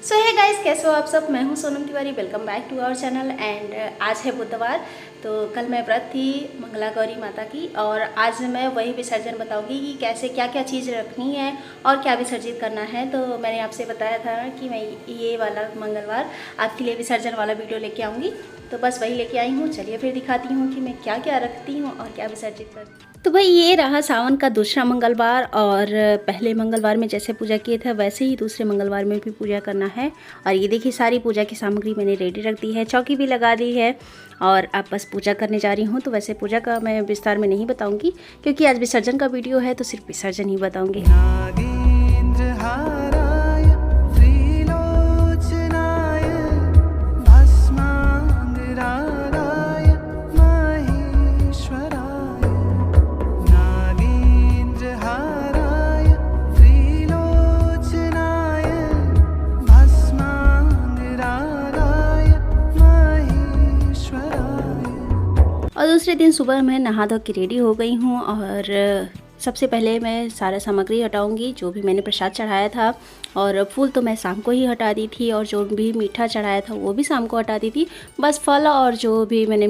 सो है गाइस, कैसे हो आप सब। मैं हूं Sonam Tiwari. Welcome back to our channel. And आज है बुधवार, तो कल मैं व्रत थी मंगला गौरी माता की, और आज मैं वही विसर्जन बताऊंगी कि कैसे क्या क्या चीज़ रखनी है और क्या विसर्जित करना है। तो मैंने आपसे बताया था कि मैं ये वाला मंगलवार आपके लिए विसर्जन वाला वीडियो लेके आऊँगी, तो बस वही लेके आई हूँ। चलिए फिर दिखाती हूँ कि मैं क्या क्या रखती हूँ और क्या विसर्जित करती हूँ। तो भाई ये रहा सावन का दूसरा मंगलवार, और पहले मंगलवार में जैसे पूजा किए थे वैसे ही दूसरे मंगलवार में भी पूजा करना है। और ये देखिए सारी पूजा की सामग्री मैंने रेडी रख दी है, चौकी भी लगा दी है, और अब बस पूजा करने जा रही हूँ। तो वैसे पूजा का मैं विस्तार में नहीं बताऊँगी क्योंकि आज विसर्जन का वीडियो है, तो सिर्फ विसर्जन ही बताऊँगी। और दूसरे दिन सुबह मैं नहा धो के रेडी हो गई हूँ, और सबसे पहले मैं सारा सामग्री हटाऊंगी जो भी मैंने प्रसाद चढ़ाया था। और फूल तो मैं शाम को ही हटा दी थी, और जो भी मीठा चढ़ाया था वो भी शाम को हटा दी थी। बस फल और जो भी मैंने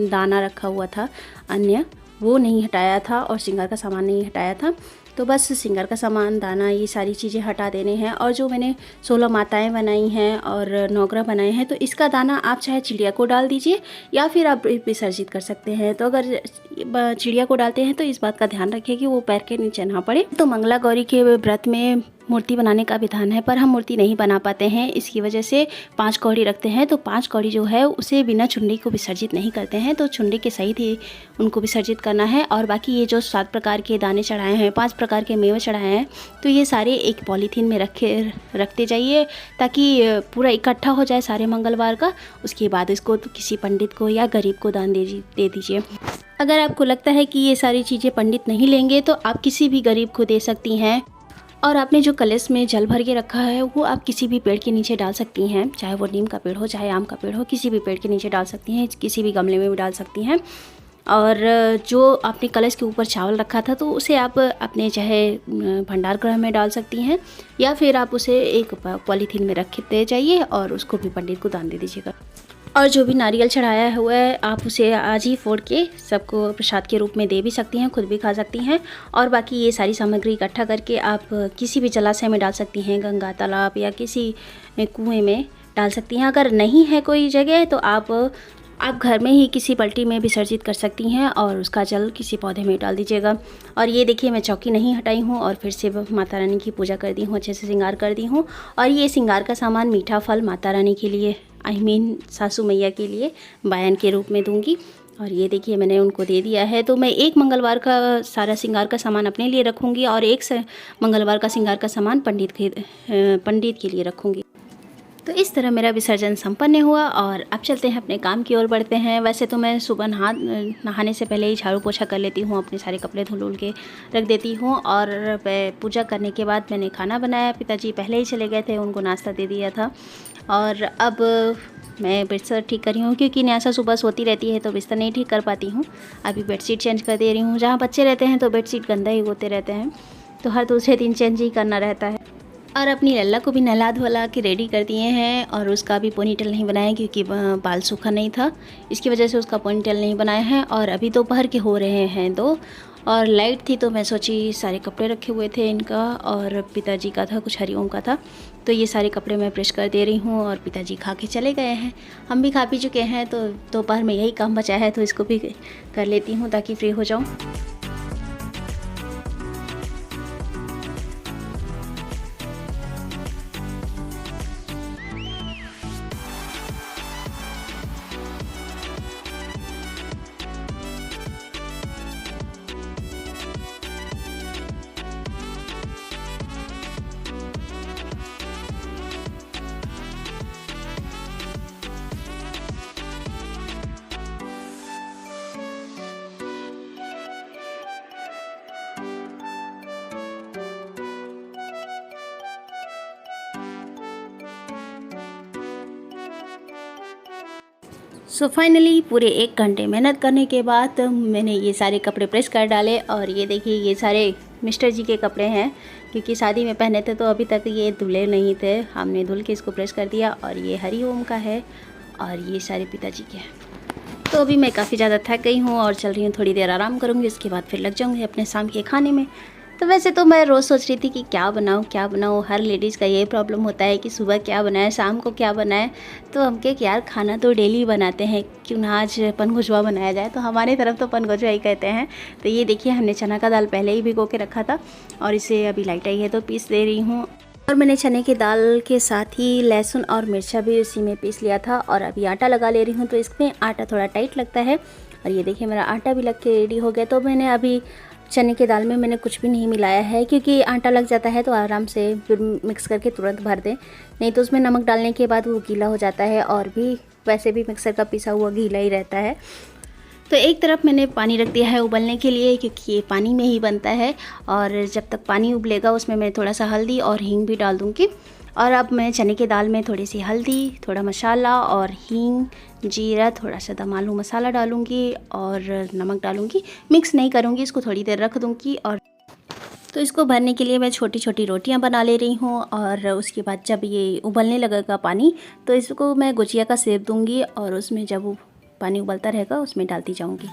दाना रखा हुआ था अन्य, वो नहीं हटाया था, और श्रृंगार का सामान नहीं हटाया था। तो बस श्रृंगार का सामान, दाना, ये सारी चीज़ें हटा देने हैं। और जो मैंने 16 माताएं बनाई हैं और नौग्रह बनाए हैं, तो इसका दाना आप चाहे चिड़िया को डाल दीजिए या फिर आप विसर्जित कर सकते हैं। तो अगर चिड़िया को डालते हैं तो इस बात का ध्यान रखिए कि वो पैर के नीचे ना पड़े। तो मंगला गौरी के व्रत में मूर्ति बनाने का विधान है, पर हम मूर्ति नहीं बना पाते हैं, इसकी वजह से 5 कौड़ी रखते हैं। तो 5 कौड़ी जो है उसे बिना चुंडी को विसर्जित नहीं करते हैं, तो चुंडी के सहित ही उनको विसर्जित करना है। और बाकी ये जो 7 प्रकार के दाने चढ़ाए हैं, 5 प्रकार के मेवे चढ़ाए हैं, तो ये सारे एक पॉलीथीन में रखते जाइए ताकि पूरा इकट्ठा हो जाए सारे मंगलवार का। उसके बाद इसको तो किसी पंडित को या गरीब को दान दे दीजिए। अगर आपको लगता है कि ये सारी चीज़ें पंडित नहीं लेंगे तो आप किसी भी गरीब को दे सकती हैं। और आपने जो कलश में जल भर के रखा है वो आप किसी भी पेड़ के नीचे डाल सकती हैं, चाहे वो नीम का पेड़ हो चाहे आम का पेड़ हो, किसी भी पेड़ के नीचे डाल सकती हैं, किसी भी गमले में भी डाल सकती हैं। और जो आपने कलश के ऊपर चावल रखा था तो उसे आप अपने चाहे भंडार गृह में डाल सकती हैं, या फिर आप उसे एक पॉलीथीन में रखते जाइए और उसको भी पंडित को दान दे दीजिएगा। और जो भी नारियल चढ़ाया हुआ है आप उसे आज ही फोड़ के सबको प्रसाद के रूप में दे भी सकती हैं, खुद भी खा सकती हैं। और बाकी ये सारी सामग्री इकट्ठा करके आप किसी भी जलाशय में डाल सकती हैं, गंगा, तालाब या किसी कुएं में डाल सकती हैं। अगर नहीं है कोई जगह तो आप घर में ही किसी बाल्टी में विसर्जित कर सकती हैं और उसका जल किसी पौधे में डाल दीजिएगा। और ये देखिए मैं चौकी नहीं हटाई हूँ और फिर से माता रानी की पूजा कर दी हूँ, अच्छे से श्रृंगार कर दी हूँ। और ये श्रृंगार का सामान मीठा फल माता रानी के लिए, सासू मैया के लिए बायन के रूप में दूंगी। और ये देखिए मैंने उनको दे दिया है। तो मैं एक मंगलवार का सारा श्रृंगार का सामान अपने लिए रखूँगी और एक मंगलवार का श्रृंगार का सामान पंडित के लिए रखूँगी। तो इस तरह मेरा विसर्जन संपन्न हुआ, और अब चलते हैं अपने काम की ओर बढ़ते हैं। वैसे तो मैं सुबह नहाने से पहले ही झाड़ू पोछा कर लेती हूँ, अपने सारे कपड़े धुल के रख देती हूँ। और पूजा करने के बाद मैंने खाना बनाया, पिताजी पहले ही चले गए थे, उनको नाश्ता दे दिया था। और अब मैं बिस्तर ठीक कर रही हूँ क्योंकि न्यासा सुबह सोती रहती है तो बिस्तर नहीं ठीक कर पाती हूँ। अभी बेडशीट चेंज कर दे रही हूँ। जहाँ बच्चे रहते हैं तो बेडशीट गंदा ही होते रहते हैं, तो हर दूसरे दिन चेंज ही करना रहता है। और अपनी लल्ला को भी नहला धुला के रेडी कर दिए हैं, और उसका भी पोनीटेल नहीं बनाया क्योंकि बाल सूखा नहीं था, इसकी वजह से उसका पोनीटेल नहीं बनाया है। और अभी दोपहर के हो रहे हैं 2, और लाइट थी तो मैं सोची सारे कपड़े रखे हुए थे इनका, और पिताजी का था, कुछ हरिओम का था, तो ये सारे कपड़े मैं प्रेस कर दे रही हूँ। और पिताजी खा के चले गए हैं, हम भी खा पी चुके हैं, तो दोपहर में यही काम बचा है तो इसको भी कर लेती हूँ ताकि फ्री हो जाऊँ। सो फाइनली पूरे 1 घंटे मेहनत करने के बाद मैंने ये सारे कपड़े प्रेस कर डाले। और ये देखिए ये सारे मिस्टर जी के कपड़े हैं, क्योंकि शादी में पहने थे तो अभी तक ये धुले नहीं थे। हमने धुल के इसको प्रेस कर दिया। और ये हरी ओम का है और ये सारे पिताजी के हैं। तो अभी मैं काफ़ी ज़्यादा थक गई हूँ और चल रही हूँ, थोड़ी देर आराम करूँगी, उसके बाद फिर लग जाऊँगी अपने शाम के खाने में। तो वैसे तो मैं रोज़ सोच रही थी कि क्या बनाऊँ। हर लेडीज़ का यही प्रॉब्लम होता है कि सुबह क्या बनाए, शाम को क्या बनाए। तो हम कहे कि यार खाना तो डेली बनाते हैं, क्यों ना आज पनगुझवा बनाया जाए। तो हमारे तरफ तो पनगुझवा ही कहते हैं। तो ये देखिए हमने चना का दाल पहले ही भिगो के रखा था और इसे अभी लाइट आई है तो पीस दे रही हूँ। और मैंने चने की दाल के साथ ही लहसुन और मिर्चा भी उसी में पीस लिया था। और अभी आटा लगा ले रही हूँ, तो इसमें आटा थोड़ा टाइट लगता है। और ये देखिए मेरा आटा भी लग के रेडी हो गया। तो मैंने अभी चने की दाल में मैंने कुछ भी नहीं मिलाया है, क्योंकि आटा लग जाता है तो आराम से फिर मिक्स करके तुरंत भर दें, नहीं तो उसमें नमक डालने के बाद वो गीला हो जाता है। और भी वैसे भी मिक्सर का पिसा हुआ गीला ही रहता है। तो एक तरफ मैंने पानी रख दिया है उबलने के लिए, क्योंकि ये पानी में ही बनता है। और जब तक पानी उबलेगा उसमें मैं थोड़ा सा हल्दी और हींग भी डाल दूँगी। और अब मैं चने की दाल में थोड़ी सी हल्दी, थोड़ा मसाला और हींग, जीरा, थोड़ा सा दम आलू मसाला डालूँगी और नमक डालूँगी। मिक्स नहीं करूँगी, इसको थोड़ी देर रख दूँगी। और तो इसको भरने के लिए मैं छोटी छोटी रोटियां बना ले रही हूँ। और उसके बाद जब ये उबलने लगेगा पानी, तो इसको मैं गुजिया का शेप दूँगी और उसमें जब वो पानी उबलता रहेगा उसमें डालती जाऊँगी।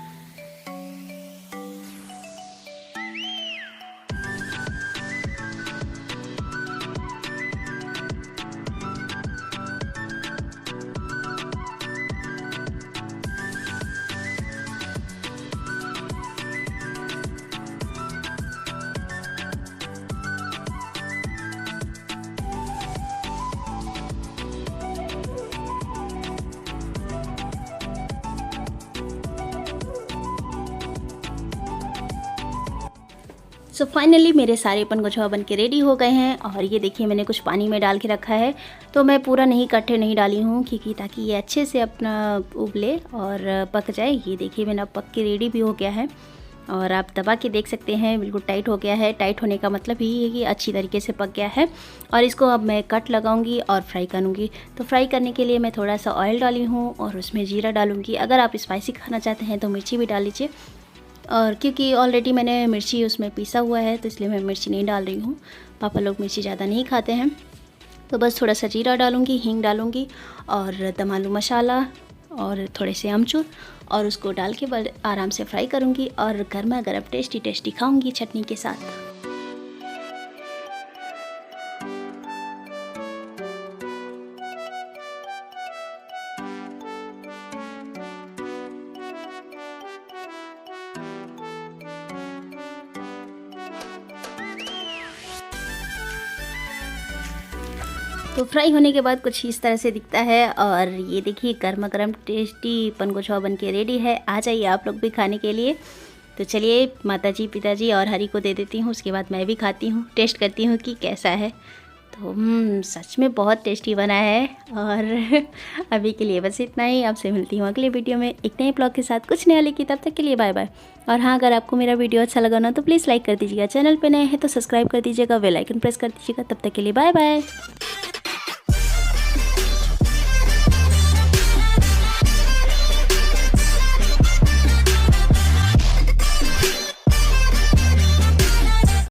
सो फाइनली मेरे सारे पनगुझवा बन के रेडी हो गए हैं। और ये देखिए मैंने कुछ पानी में डाल के रखा है, तो मैं पूरा नहीं इकट्ठे नहीं डाली हूँ, क्योंकि ताकि ये अच्छे से अपना उबले और पक जाए। ये देखिए मैंने पक के रेडी भी हो गया है। और आप दबा के देख सकते हैं बिल्कुल टाइट हो गया है। टाइट होने का मतलब यही है कि अच्छी तरीके से पक गया है। और इसको अब मैं कट लगाऊंगी और फ्राई करूंगी। तो फ्राई करने के लिए मैं थोड़ा सा ऑयल डाली हूँ और उसमें जीरा डालूंगी। अगर आप स्पाइसी खाना चाहते हैं तो मिर्ची भी डाल लीजिए। और क्योंकि ऑलरेडी मैंने मिर्ची उसमें पीसा हुआ है, तो इसलिए मैं मिर्ची नहीं डाल रही हूँ। पापा लोग मिर्ची ज़्यादा नहीं खाते हैं। तो बस थोड़ा सा जीरा डालूँगी, हींग डालूँगी और दम आलू मसाला और थोड़े से अमचूर, और उसको डाल के आराम से फ्राई करूँगी। और गर्मा गर्म टेस्टी टेस्टी खाऊँगी चटनी के साथ। तो फ्राई होने के बाद कुछ इस तरह से दिखता है। और ये देखिए गर्मा गर्म टेस्टी पनगुझवा बन के रेडी है। आ जाइए आप लोग भी खाने के लिए। तो चलिए माताजी, पिताजी और हरी को दे देती हूँ, उसके बाद मैं भी खाती हूँ, टेस्ट करती हूँ कि कैसा है। तो सच में बहुत टेस्टी बना है। और अभी के लिए बस इतना ही। आपसे मिलती हूँ अगले वीडियो में एक नए ब्लॉग के साथ, कुछ नया लेके। तब तक के लिए बाय बाय। और हाँ, अगर आपको मेरा वीडियो अच्छा लगा ना तो प्लीज़ लाइक कर दीजिएगा। चैनल पे नए हैं तो सब्सक्राइब कर दीजिएगा, बेल आइकन प्रेस कर दीजिएगा। तब तक के लिए बाय बाय।